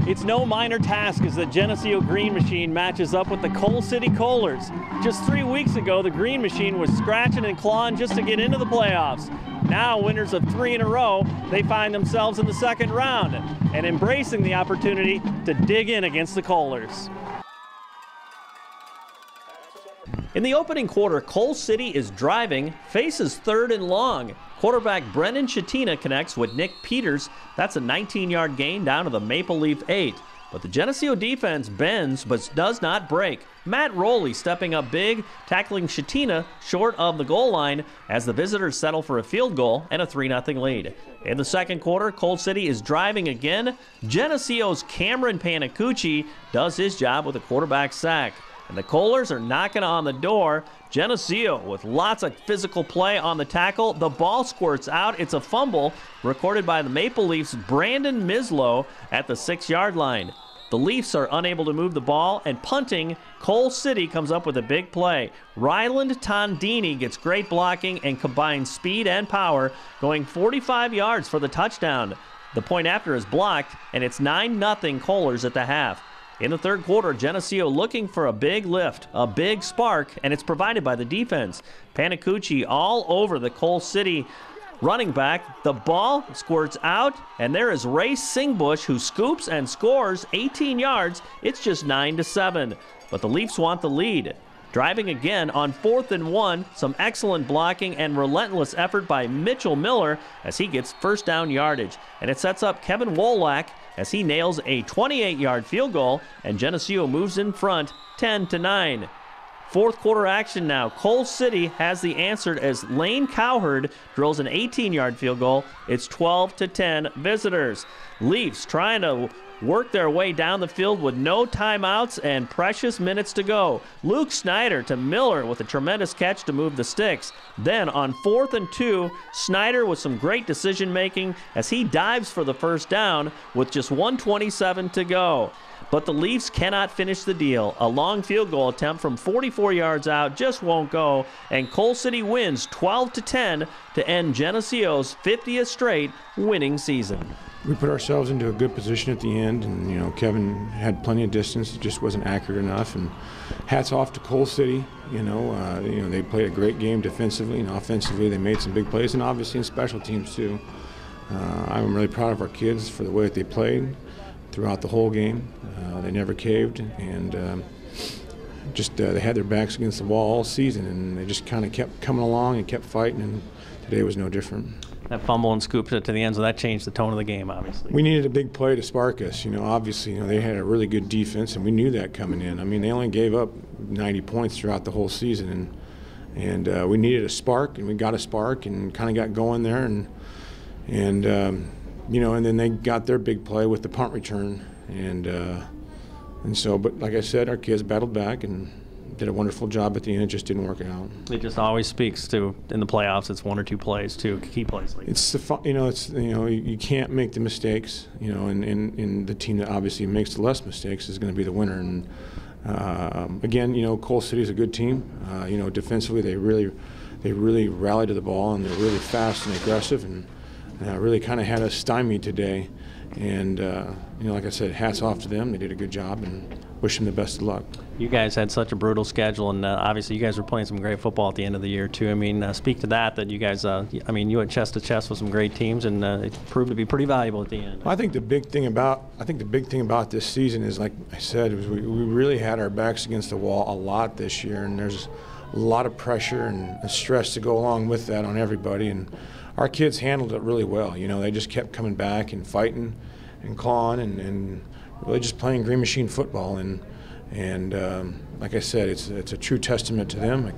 It's no minor task as the Geneseo Green Machine matches up with the Coal City Kohlers. Just 3 weeks ago, the Green Machine was scratching and clawing just to get into the playoffs. Now, winners of 3 in a row, they find themselves in the second round and embracing the opportunity to dig in against the Kohlers. In the opening quarter, Coal City is driving, faces third and long. Quarterback Brennan Shatina connects with Nick Peters. That's a 19-yard gain down to the Maple Leaf 8. But the Geneseo defense bends but does not break. Matt Rowley stepping up big, tackling Shatina short of the goal line as the visitors settle for a field goal and a 3-0 lead. In the second quarter, Coal City is driving again. Geneseo's Cameron Panicucci does his job with a quarterback sack. And the Kohlers are knocking on the door. Geneseo with lots of physical play on the tackle. The ball squirts out. It's a fumble recorded by the Maple Leafs' Brandon Mislow at the 6-yard line. The Leafs are unable to move the ball, and punting, Coal City comes up with a big play. Ryland Tondini gets great blocking and combines speed and power, going 45 yards for the touchdown. The point after is blocked, and it's 9-0 Kohlers at the half. In the third quarter, Geneseo looking for a big lift, a big spark, and it's provided by the defense. Panicucci all over the Coal City running back. The ball squirts out, and there is Ray Singbush, who scoops and scores 18 yards. It's just 9-7, but the Leafs want the lead. Driving again on 4th and 1, some excellent blocking and relentless effort by Mitchell Miller as he gets first down yardage. And it sets up Kevin Wolak as he nails a 28-yard field goal, and Geneseo moves in front 10-9. Fourth quarter action now. Coal City has the answer as Lane Cowherd drills an 18-yard field goal. It's 12-10 visitors. Leafs trying to work their way down the field with no timeouts and precious minutes to go. Luke Snyder to Miller with a tremendous catch to move the sticks. Then on 4th and 2, Snyder with some great decision making as he dives for the first down with just 1:27 to go. But the Leafs cannot finish the deal. A long field goal attempt from 44 yards out just won't go, and Coal City wins 12-10 to end Geneseo's 50th straight winning season. We put ourselves into a good position at the end, and Kevin had plenty of distance. It just wasn't accurate enough. And hats off to Coal City. They played a great game defensively and offensively. They made some big plays, and obviously in special teams too. I'm really proud of our kids for the way that they played throughout the whole game. They never caved, and they had their backs against the wall all season, and they just kind of kept coming along and kept fighting. And today was no different. That fumble and scoop to the end, so that changed the tone of the game, obviously. We needed a big play to spark us. Obviously, they had a really good defense, and we knew that coming in. I mean, they only gave up 90 points throughout the whole season, and we needed a spark, and we got a spark, and kind of got going there, and then they got their big play with the punt return, but like I said, our kids battled back and did a wonderful job at the end. It just didn't work out. It just always speaks to, in the playoffs, it's 1 or 2 plays, too, key plays. You can't make the mistakes, and the team that obviously makes the less mistakes is going to be the winner. And again, Coal City is a good team. Defensively, they really rallied to the ball, and they're really fast and aggressive, and really kind of had us stymied today. And like I said, hats off to them. They did a good job, and wish them the best of luck. You guys had such a brutal schedule, and obviously you guys were playing some great football at the end of the year too. I mean, speak to that you guys, you went chest to chest with some great teams, and it proved to be pretty valuable at the end. I think the big thing about this season is, like I said, we really had our backs against the wall a lot this year, and there's a lot of pressure and stress to go along with that on everybody. And our kids handled it really well. They just kept coming back and fighting and clawing and really just playing Green Machine football. And like I said, it's a true testament to them.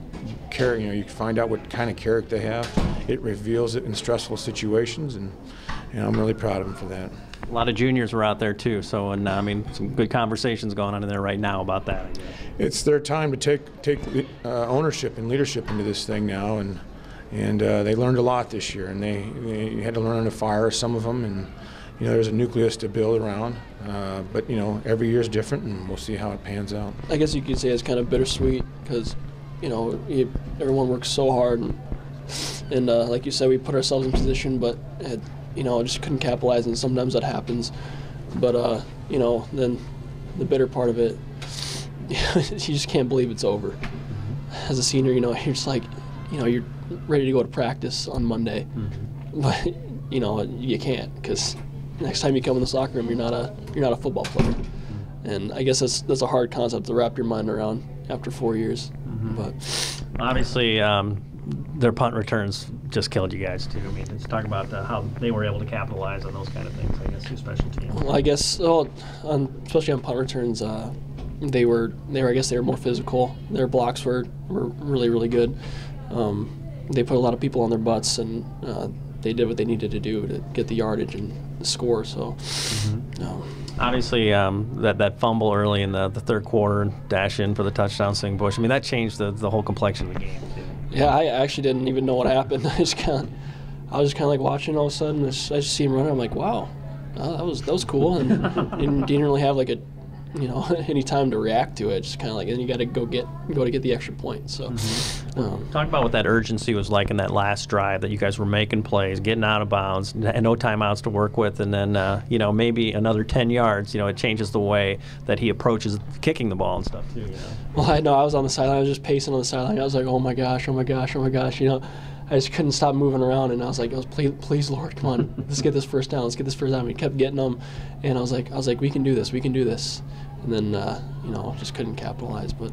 You find out what kind of character they have. It reveals it in stressful situations, and I'm really proud of them for that. A lot of juniors were out there too, so some good conversations going on in there right now about that. It's their time to take ownership and leadership into this thing now, and they learned a lot this year, and they had to learn to fire some of them, and there's a nucleus to build around, but every year is different, and we'll see how it pans out. I guess you could say it's kind of bittersweet because everyone works so hard, and like you said, we put ourselves in position, but just couldn't capitalize, and sometimes that happens. But you know, then the bitter part of it, you just can't believe it's over. As a senior, you know, you're just like, you know, you're ready to go to practice on Monday, but you know you can't, because next time you come in the soccer room, you're not a football player. And I guess that's a hard concept to wrap your mind around after 4 years. But obviously, their punt returns just killed you guys too. I mean, let's talk about how they were able to capitalize on those kind of things. I guess your special teams. Well, I guess, especially on punt returns, they were more physical. Their blocks were really, really good. They put a lot of people on their butts, and they did what they needed to do to get the yardage and the score. So. Obviously, that fumble early in the third quarter and dash in for the touchdown, Sing Bush. I mean, that changed the whole complexion of the game too. Yeah, I actually didn't even know what happened. I was just kind of like watching. All of a sudden, I just see him running. I'm like, wow, that was cool, and didn't really have like any time to react to it. Just kind of like, then you got to go to get the extra point. So, talk about what that urgency was like in that last drive, that you guys were making plays, getting out of bounds, and no timeouts to work with, and then maybe another 10 yards. You know, it changes the way that he approaches kicking the ball and stuff too. You know. Well, I know I was on the sideline. I was just pacing on the sideline. I was like, oh my gosh, oh my gosh, oh my gosh. You know, I just couldn't stop moving around, and I was like, please, Lord, come on, let's get this first down. Let's get this first down. We kept getting them, and I was like, we can do this. We can do this. And then, just couldn't capitalize, but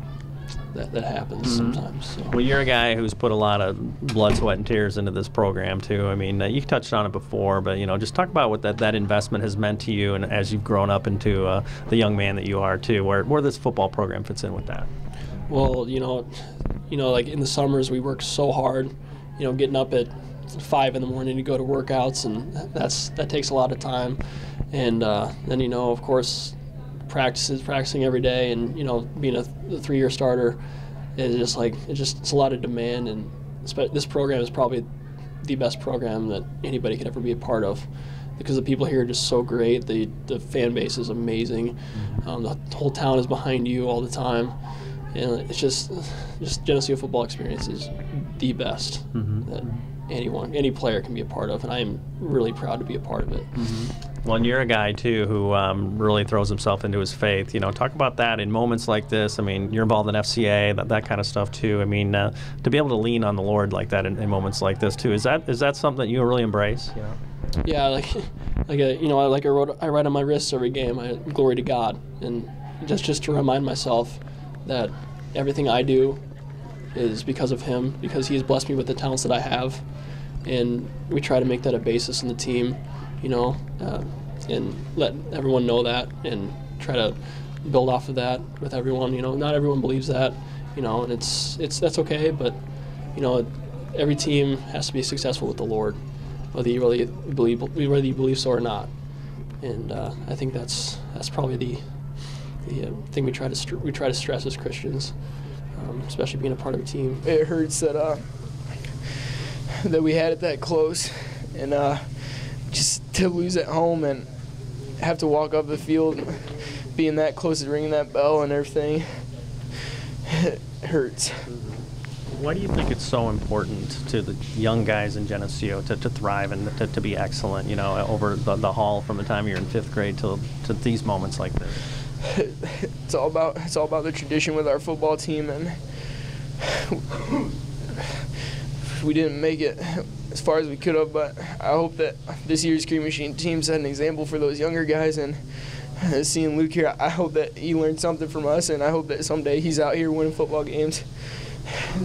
that happens sometimes. So. Well, you're a guy who's put a lot of blood, sweat, and tears into this program, too. I mean, you touched on it before, but, just talk about what that investment has meant to you, and as you've grown up into the young man that you are, too, where this football program fits in with that. Well, like in the summers, we work so hard, getting up at 5 in the morning to go to workouts, and that takes a lot of time. And then, of course, practicing every day, and being a 3-year starter is it's a lot of demand, and this program is probably the best program that anybody could ever be a part of, because the people here are just so great. The fan base is amazing. The whole town is behind you all the time, and it's just Geneseo football experience is the best that any player can be a part of, and I am really proud to be a part of it. Well, and you're a guy, too, who really throws himself into his faith. Talk about that in moments like this. I mean, you're involved in FCA, that kind of stuff, too. I mean, to be able to lean on the Lord like that in moments like this, too, is that something that you really embrace? Yeah, I write on my wrists every game, glory to God. And just to remind myself that everything I do is because of Him, because He has blessed me with the talents that I have. And we try to make that a basis in the team, and let everyone know that, and try to build off of that with everyone. Not everyone believes that, and that's okay, but every team has to be successful with the Lord, whether you really believe so or not. And I think that's probably the thing we try to stress as Christians, especially being a part of a team. It hurts that we had it that close, and just to lose at home and have to walk up the field being that close to ringing that bell and everything, it hurts. Why do you think it's so important to the young guys in Geneseo to thrive and to be excellent, over the haul from the time you're in 5th grade to these moments like this? It's all about the tradition with our football team, and we didn't make it as far as we could have, but I hope that this year's Green Machine team set an example for those younger guys, and seeing Luke here, I hope that he learned something from us, and I hope that someday he's out here winning football games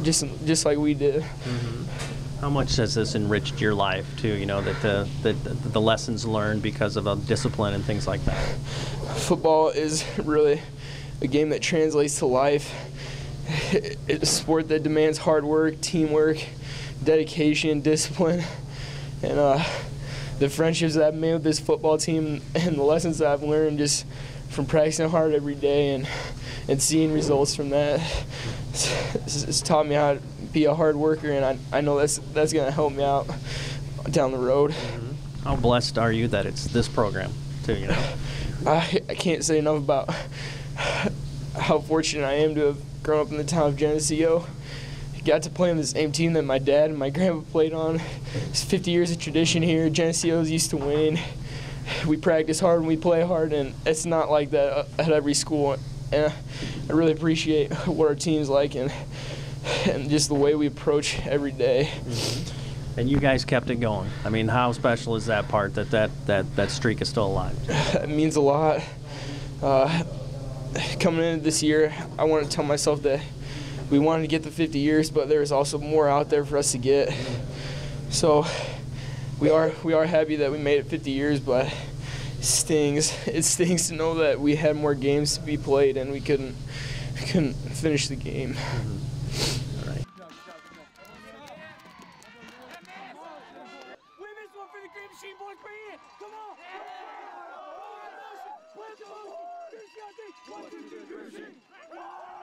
just like we did. How much has this enriched your life too, that the lessons learned because of discipline and things like that? Football is really a game that translates to life. It's a sport that demands hard work, teamwork, dedication, discipline, and the friendships that I've made with this football team and the lessons that I've learned just from practicing hard every day and seeing results from that. It's taught me how to be a hard worker, and I know that's going to help me out down the road. How blessed are you that it's this program too, I can't say enough about how fortunate I am to have grown up in the town of Geneseo. Got to play on the same team that my dad and my grandpa played on. It's 50 years of tradition here. Geneseo's used to winning. we practice hard and we play hard, and it's not like that at every school. And I really appreciate what our team's like and just the way we approach every day. And you guys kept it going. I mean, how special is that part, that streak is still alive? It means a lot. Coming into this year, I wanted to tell myself that we wanted to get the 50 years, but there's also more out there for us to get. So we are happy that we made it 50 years, but it stings to know that we had more games to be played and we couldn't finish the game. All right. Come on!